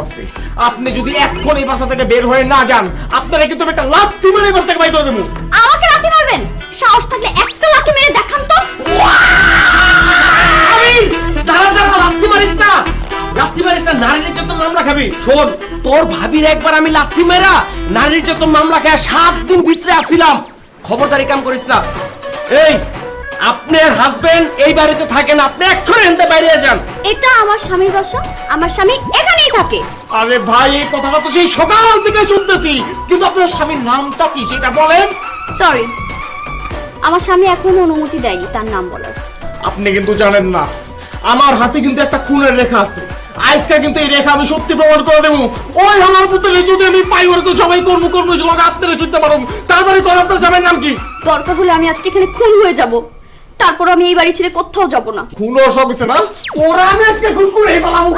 আছে। আপনি যদি এখন এই বাসা থেকে বের হয়ে না যান, আপনারা কিন্তু আমি একটা লাথি মেরে এই বাসা থেকে বাইর করে দেবো। আমাকে লাথি মারবেন? সাহস থাকলে একটা লাথি মেরে দেখান তো। আমির, দাঁড়া দাঁড়া, লাথি মারিস না, লাথি মারিস না, নারী নির্যাতন মামলা খাবি। শোন, তোর ভাবির একবার আমি লাথি মেরা নারী নির্যাতন মামলা খেয়ে 7 দিন ভিতরে আসছিলাম। খবরদারি কাম করিস না। এই, আপনার হাজবেন্ড এই বাড়িতে থাকেন, আপনি এক্ষুনি এখান বাইরে যান। এটা আমার স্বামীর বাসা, আমার স্বামী এখানেই থাকে। আরে ভাই, এই কথাটা তো সেই সকাল থেকে শুনতেছি, কিন্তু আপনার স্বামীর নামটা কি সেটা বলেন। সরি, আমার স্বামী এখনো অনুমতি দেয়নি তার নাম বলার। আপনি কিন্তু জানেন না, আমার হাতে কিন্তু একটা খুনের রেখা আছে। আজকে কিন্তু এই রেখা আমি সত্যি প্রমাণ করে দেবো। ওই হালার পুত্রে যদি আমি পাই, ওরে তো সবাই কর্ম আপনারা শুনতে পারুন। তাড়াতাড়ি কর, আপনার স্বামীর নাম কি? দরকার হলে আমি আজকে এখানে খুন হয়ে যাব, তারপর আমি এই বাড়ি ছেড়ে কোথাও যাব না। খুন হওয়ার শখ হচ্ছে না? ওরা আমি আজকে খুন করে ফেলাবো।